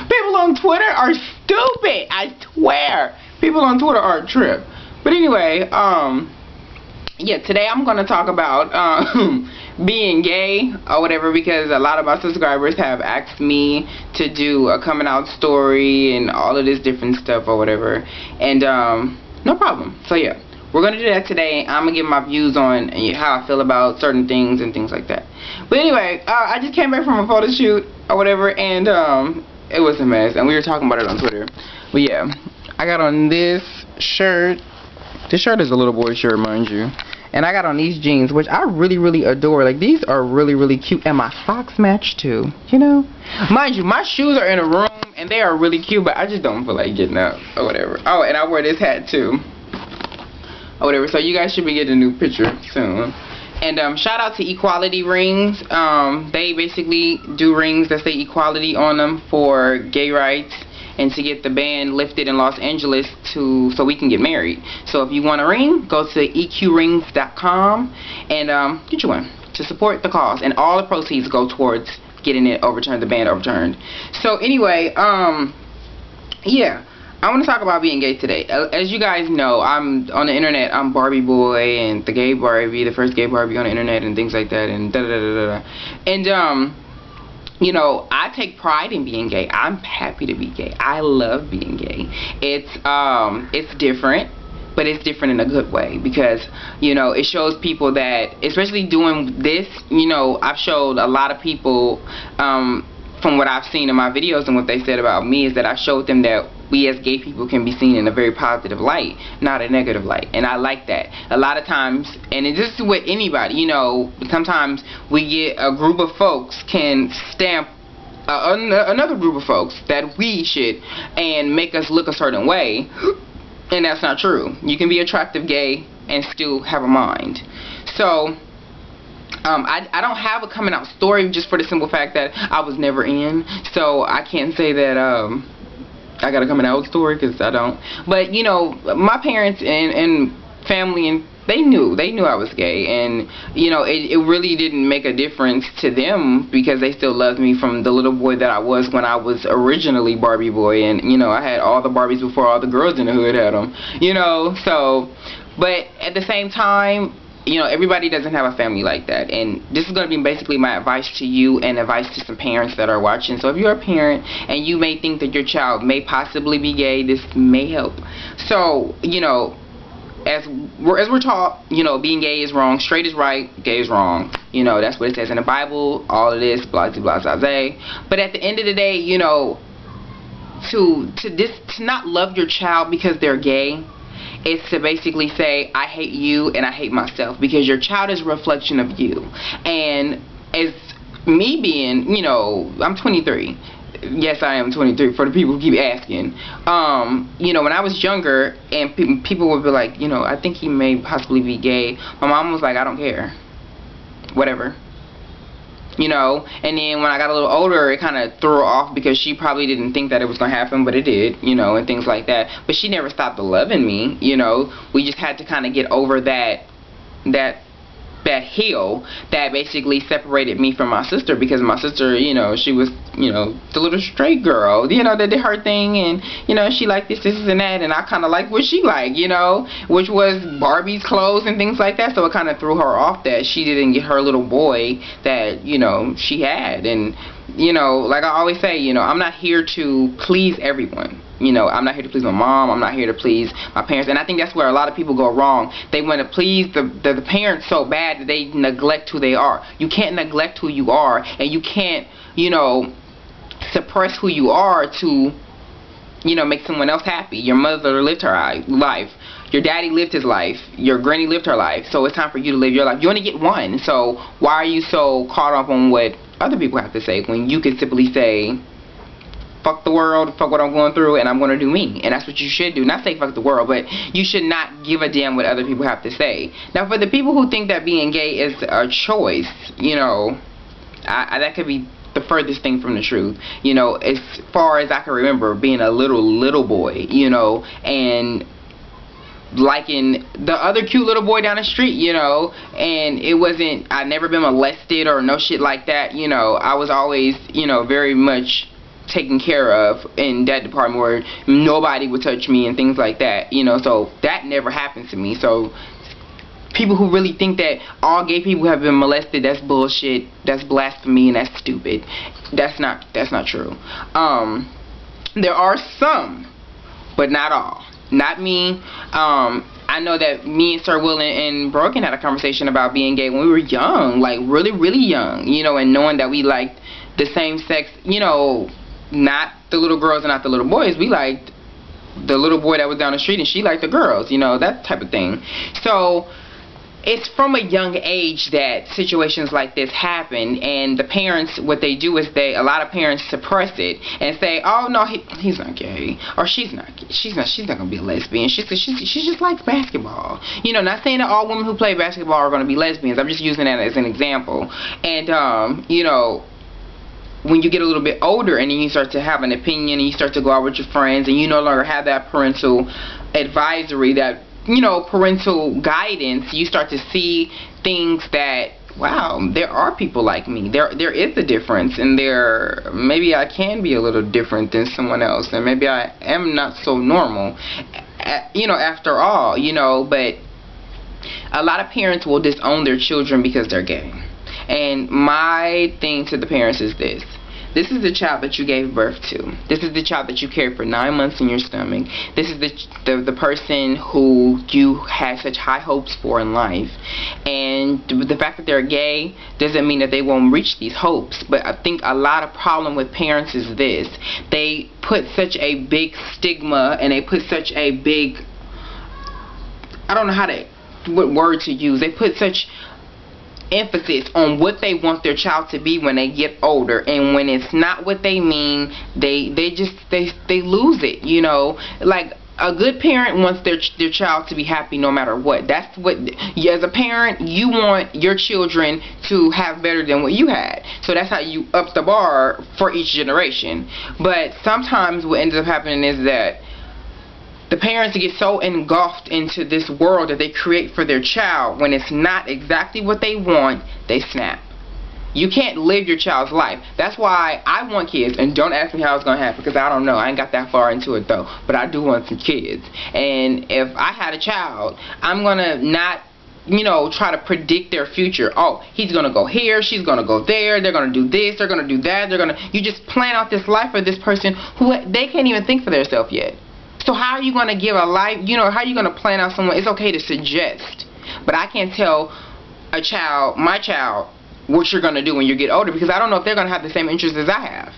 People on Twitter are stupid. I swear. People on Twitter are a trip. But anyway, yeah, today I'm going to talk about being gay or whatever, because a lot of my subscribers have asked me to do a coming out story and all of this different stuff or whatever. And no problem. So yeah, we're going to do that today. I'm going to give my views on how I feel about certain things and things like that. But anyway, I just came back from a photo shoot or whatever, and it was a mess, and we were talking about it on Twitter. But yeah, I got on this shirt. This shirt is a little boy shirt, mind you. And I got on these jeans, which I really, really adore. Like, these are really, really cute. And my socks match, too. You know? Mind you, my shoes are in a room, and they are really cute, but I just don't feel like getting up or whatever. Oh, and I wear this hat, too. Or whatever. So you guys should be getting a new picture soon. And shout out to Equality Rings. They basically do rings that say equality on them for gay rights and to get the ban lifted in Los Angeles so we can get married. So if you want a ring, go to eqrings.com and get you one to support the cause. And all the proceeds go towards getting it overturned, the ban overturned. So anyway, yeah. I want to talk about being gay today. As you guys know, I'm on the internet. I'm Barbie Boy and the gay Barbie, the first gay Barbie on the internet and things like that, and da da da da da. And you know, I take pride in being gay. I'm happy to be gay. I love being gay. It's different, but it's different in a good way, because, you know, it shows people that, especially doing this, you know, I've showed a lot of people, from what I've seen in my videos and what they said about me, is that I showed them that we as gay people can be seen in a very positive light, not a negative light. And I like that. A lot of times, and this is with anybody, you know, sometimes we get a group of folks can stamp another group of folks that we should and make us look a certain way, and that's not true. You can be attractive gay and still have a mind. So I don't have a coming out story, just for the simple fact that I was never in, so I can't say that I got a coming out story, because I don't. But you know, my parents and family, and they knew I was gay, and you know, it really didn't make a difference to them, because they still loved me from the little boy that I was when I was originally Barbie Boy. And you know, I had all the Barbies before all the girls in the hood had them, you know. So, but at the same time, you know, everybody doesn't have a family like that. And this is going to be basically my advice to you and advice to some parents that are watching. So if you're a parent and you may think that your child may possibly be gay, this may help. So, you know, as we're taught, you know, being gay is wrong, straight is right, gay is wrong. You know, that's what it says in the Bible, all of this, blah, blah, blah, blah. But at the end of the day, you know, to not love your child because they're gay, it's to basically say, I hate you and I hate myself, because your child is a reflection of you. And as me being, you know, I'm 23. Yes, I am 23, for the people who keep asking. You know, when I was younger and people would be like, you know, I think he may possibly be gay, my mom was like, I don't care. Whatever. You know, and then when I got a little older, it kind of threw her off, because she probably didn't think that it was going to happen, but it did, you know, and things like that. But she never stopped loving me, you know. We just had to kind of get over that hill that basically separated me from my sister, because my sister, you know, she was, you know, the little straight girl, you know, that did her thing, and, you know, she liked this and that, and I kind of liked what she liked, you know, which was Barbie's clothes and things like that. So it kind of threw her off that she didn't get her little boy that, you know, she had. And, you know, like I always say, you know, I'm not here to please everyone. You know, I'm not here to please my mom. I'm not here to please my parents. And I think that's where a lot of people go wrong. They want to please the parents so bad that they neglect who they are. You can't neglect who you are, and you can't, you know, suppress who you are to, you know, make someone else happy. Your mother lived her life. Your daddy lived his life. Your granny lived her life. So it's time for you to live your life. You only get one. So why are you so caught up on what other people have to say when you can simply say, fuck the world, fuck what I'm going through, and I'm going to do me? And that's what you should do. Not say fuck the world, but you should not give a damn what other people have to say. Now, for the people who think that being gay is a choice, you know, that could be the furthest thing from the truth. You know, as far as I can remember being a little boy, you know, and liking the other cute little boy down the street, you know, and it wasn't, I never been molested or no shit like that, you know. I was always, you know, very much taken care of in that department where nobody would touch me and things like that, you know. So that never happened to me. So people who really think that all gay people have been molested, that's bullshit, that's blasphemy, and that's stupid. That's not true. There are some, but not all. Not me. I know that me and Sir Will and Broken had a conversation about being gay when we were young, like really, really young, you know, and knowing that we liked the same sex, you know, not the little girls and not the little boys. We liked the little boy that was down the street and she liked the girls, you know, that type of thing. So it's from a young age that situations like this happen, and the parents, what they do is a lot of parents suppress it and say, oh no, he's not gay, or she's not gonna be a lesbian, she just likes basketball, you know. Not saying that all women who play basketball are gonna be lesbians, I'm just using that as an example. And you know, when you get a little bit older and then you start to have an opinion and you start to go out with your friends and you no longer have that parental advisory, that, you know, parental guidance, you start to see things that, wow, there are people like me. There is a difference, and maybe I can be a little different than someone else, and maybe I am not so normal, you know, after all, you know. But a lot of parents will disown their children because they're gay. And my thing to the parents is this. This is the child that you gave birth to. This is the child that you carried for 9 months in your stomach. This is the person who you had such high hopes for in life. And the fact that they're gay doesn't mean that they won't reach these hopes. But I think a lot of problem with parents is this. They put such a big stigma, and they put such a big, I don't know what word to use. They put such emphasis on what they want their child to be when they get older, and when it's not what they mean, they lose it, you know. Like, a good parent wants their child to be happy no matter what. That's what, as a parent, you want your children to have better than what you had. So that's how you up the bar for each generation. But sometimes what ends up happening is that the parents get so engulfed into this world that they create for their child, when it's not exactly what they want, they snap. You can't live your child's life. That's why I want kids, and don't ask me how it's going to happen, because I don't know. I ain't got that far into it though, but I do want some kids. And if I had a child, I'm going to not, you know, try to predict their future. Oh, he's going to go here, she's going to go there, they're going to do this, they're going to do that, you just plan out this life for this person who they can't even think for themselves yet. So how are you going to give a life, you know, how are you going to plan out someone? It's okay to suggest, but I can't tell my child, what you're going to do when you get older, because I don't know if they're going to have the same interests as I have.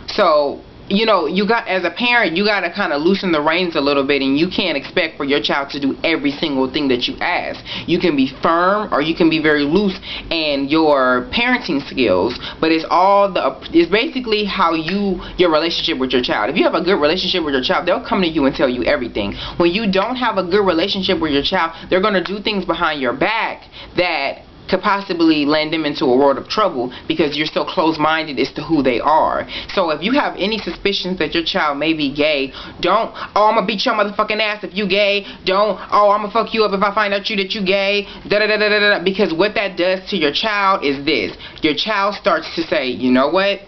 So, you know, as a parent, you got to kind of loosen the reins a little bit, and you can't expect for your child to do every single thing that you ask. You can be firm, or you can be very loose in your parenting skills, but it's basically how your relationship with your child. If you have a good relationship with your child, they'll come to you and tell you everything. When you don't have a good relationship with your child, they're going to do things behind your back that could possibly land them into a world of trouble, because you're so close-minded as to who they are. So if you have any suspicions that your child may be gay, don't, oh, I'm gonna beat your motherfucking ass if you gay, don't, oh, I'm gonna fuck you up if I find out that you gay, da-da-da-da-da-da, because what that does to your child is this. Your child starts to say, you know what,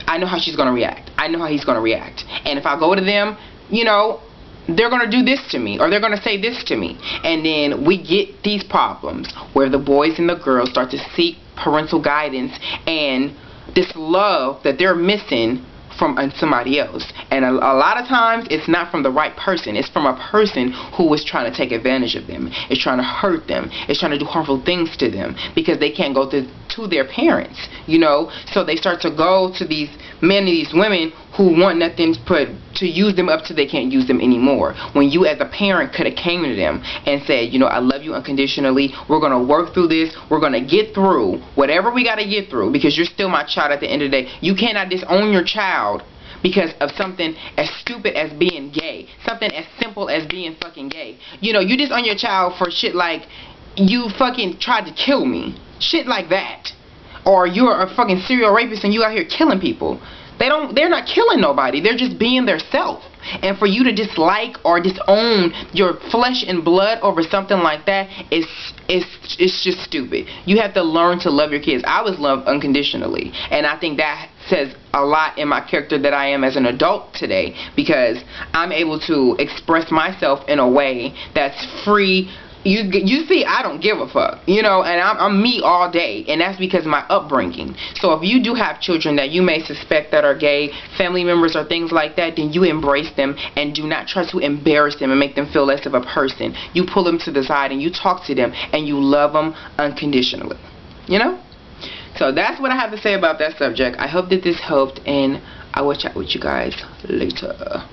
I know how she's gonna react, I know how he's gonna react, and if I go to them, you know, they're going to do this to me, or they're going to say this to me. And then we get these problems where the boys and the girls start to seek parental guidance and this love that they're missing from somebody else. And a lot of times it's not from the right person. It's from a person who is trying to take advantage of them. It's trying to hurt them. It's trying to do harmful things to them because they can't go to their parents, you know. So they start to go to these men and these women who want nothing but to use them up till they can't use them anymore. When you as a parent could have came to them and said, you know, I love you unconditionally, we're going to work through this, we're going to get through whatever we got to get through, because you're still my child at the end of the day. You cannot disown your child because of something as stupid as being gay, something as simple as being fucking gay. You know, you disown your child for shit like, you fucking tried to kill me, shit like that. Or you're a fucking serial rapist and you out here killing people. They're not killing nobody. They're just being their self. And for you to dislike or disown your flesh and blood over something like that is just stupid. You have to learn to love your kids. I was loved unconditionally, and I think that says a lot in my character that I am as an adult today, because I'm able to express myself in a way that's free. You see, I don't give a fuck, you know, and I'm me all day, and that's because of my upbringing. So if you do have children that you may suspect that are gay, family members or things like that, then you embrace them and do not try to embarrass them and make them feel less of a person. You pull them to the side and you talk to them and you love them unconditionally, you know? So that's what I have to say about that subject. I hope that this helped, and I will chat with you guys later.